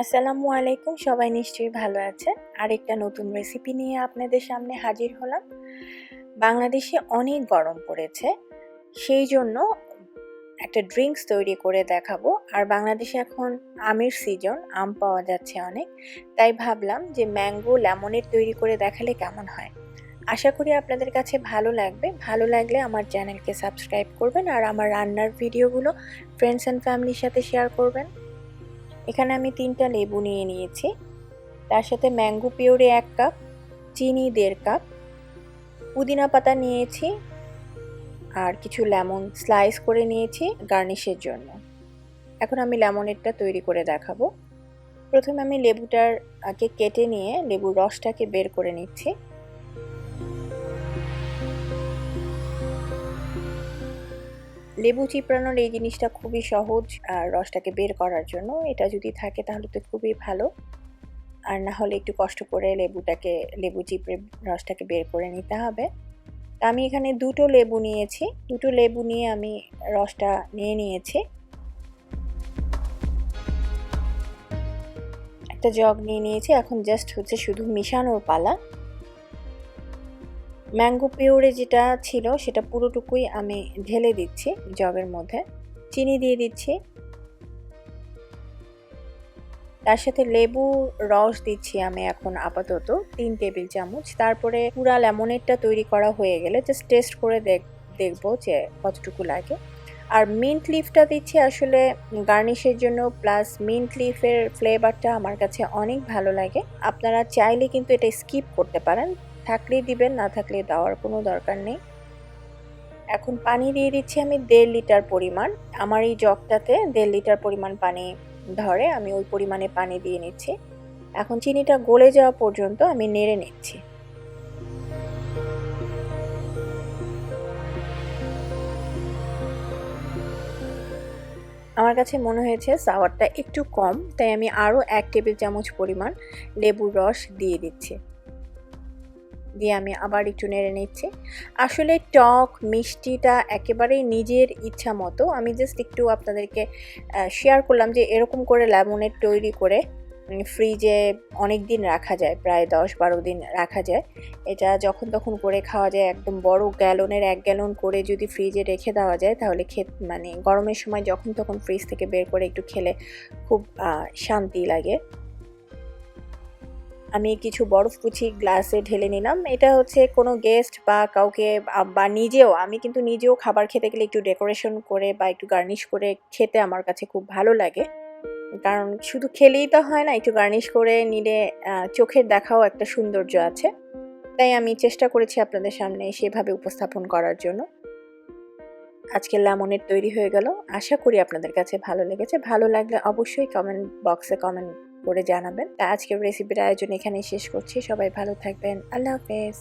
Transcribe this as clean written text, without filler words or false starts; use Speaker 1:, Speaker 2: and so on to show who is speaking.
Speaker 1: আসসালামু আলাইকুম, সবাই নিশ্চয়ই ভালো আছেন। আরেকটা নতুন রেসিপি নিয়ে আপনাদের সামনে হাজির হলাম। বাংলাদেশে অনেক গরম পড়েছে, সেই জন্য একটা ড্রিঙ্কস তৈরি করে দেখাবো। আর বাংলাদেশে এখন আমের সিজন, আম পাওয়া যাচ্ছে অনেক, তাই ভাবলাম যে ম্যাঙ্গো লেমনেড তৈরি করে দেখালে কেমন হয়। আশা করি আপনাদের কাছে ভালো লাগবে। ভালো লাগলে আমার চ্যানেলকে সাবস্ক্রাইব করবেন আর আমার রান্নার ভিডিওগুলো ফ্রেন্ডস অ্যান্ড ফ্যামিলির সাথে শেয়ার করবেন। এখানে আমি 3টা লেবু নিয়ে নিয়েছি, তার সাথে ম্যাঙ্গো পিউরি 1 কাপ, চিনি 1.5 কাপ, পুদিনা পাতা নিয়েছি আর কিছু লেমন স্লাইস করে নিয়েছি গার্নিশের জন্য। এখন আমি লেমনেডটা তৈরি করে দেখাবো। প্রথমে আমি লেবুটাকে কেটে নিয়ে লেবুর রসটাকে বের করে নিচ্ছি। লেবু চিপড়ানোর এই জিনিসটা খুবই সহজ আর রসটাকে বের করার জন্য, এটা যদি থাকে তাহলে তো খুবই ভালো, আর না হলে একটু কষ্ট করে লেবু চিপড়ে রসটাকে বের করে নিতে হবে। আমি এখানে 2টো লেবু নিয়েছি, 2টো লেবু নিয়ে আমি রসটা নিয়ে নিয়েছি। একটা জগ নিয়ে নিয়েছি, এখন জাস্ট হচ্ছে শুধু মিশানোর পালা। ম্যাঙ্গো পিউরে যেটা ছিল সেটা পুরোটুকুই আমি ঢেলে দিচ্ছি জগের মধ্যে। চিনি দিয়ে দিচ্ছি, তার সাথে লেবু রস দিচ্ছি আমি এখন আপাতত 3 টেবিল চামচ। তারপরে পুরা লেমনেডটা তৈরি করা হয়ে গেলে জাস্ট টেস্ট করে দেখবো যে কতটুকু লাগে। আর মিন্ট লিফটা দিচ্ছি আসলে গার্নিশের জন্য, প্লাস মিন্ট লিফের ফ্লেভারটা আমার কাছে অনেক ভালো লাগে। আপনারা চাইলে কিন্তু এটা স্কিপ করতে পারেন, থাকলেই দিবেন, না থাকলে দেওয়ার কোনো দরকার নেই। এখন পানি দিয়ে দিচ্ছি আমি 1.5 লিটার পরিমাণ। আমার এই জগটাতে 1.5 লিটার পরিমাণ পানি ধরে, আমি ওই পরিমাণে পানি দিয়ে নিচ্ছি। এখন চিনিটা গলে যাওয়া পর্যন্ত আমি নেড়ে নিচ্ছি। আমার কাছে মনে হয়েছে সাওয়ারটা একটু কম, তাই আমি আরও 1 টেবিল চামচ পরিমাণ লেবুর রস দিয়ে দিচ্ছি। দিয়ে আমি আবার একটু নেড়ে নিচ্ছি। আসলে টক মিষ্টিটা একেবারেই নিজের ইচ্ছা মতো, আমি জাস্ট একটু আপনাদেরকে শেয়ার করলাম যে এরকম করে লেমনেড তৈরি করে ফ্রিজে অনেক দিন রাখা যায়, প্রায় 10-12 দিন রাখা যায়। এটা যখন তখন করে খাওয়া যায়, একদম বড় গ্যালনের 1 গ্যালন করে যদি ফ্রিজে রেখে দেওয়া যায় তাহলে মানে গরমের সময় যখন তখন ফ্রিজ থেকে বের করে একটু খেলে খুব শান্তি লাগে। আমি কিছু বরফ কুচি গ্লাসে ঢেলে নিলাম। এটা হচ্ছে কোনো গেস্ট বা কাউকে বা আমি কিন্তু নিজেও খাবার খেতে গেলে একটু ডেকোরেশন করে বা একটু গার্নিশ করে খেতে আমার কাছে খুব ভালো লাগে। কারণ শুধু খেলেই তো হয় না, একটু গার্নিশ করে নিলে চোখের দেখাও একটা সৌন্দর্য আছে। তাই আমি চেষ্টা করেছি আপনাদের সামনে সেভাবে উপস্থাপন করার জন্য। আজকের লেমনেড তৈরি হয়ে গেল। আশা করি আপনাদের কাছে ভালো লেগেছে। ভালো লাগলে অবশ্যই কমেন্ট বক্সে কমেন্ট করে জানাবেন। তা আজকের রেসিপির আয়োজন এখানেই শেষ করছি। সবাই ভালো থাকবেন। আল্লাহ হাফেজ।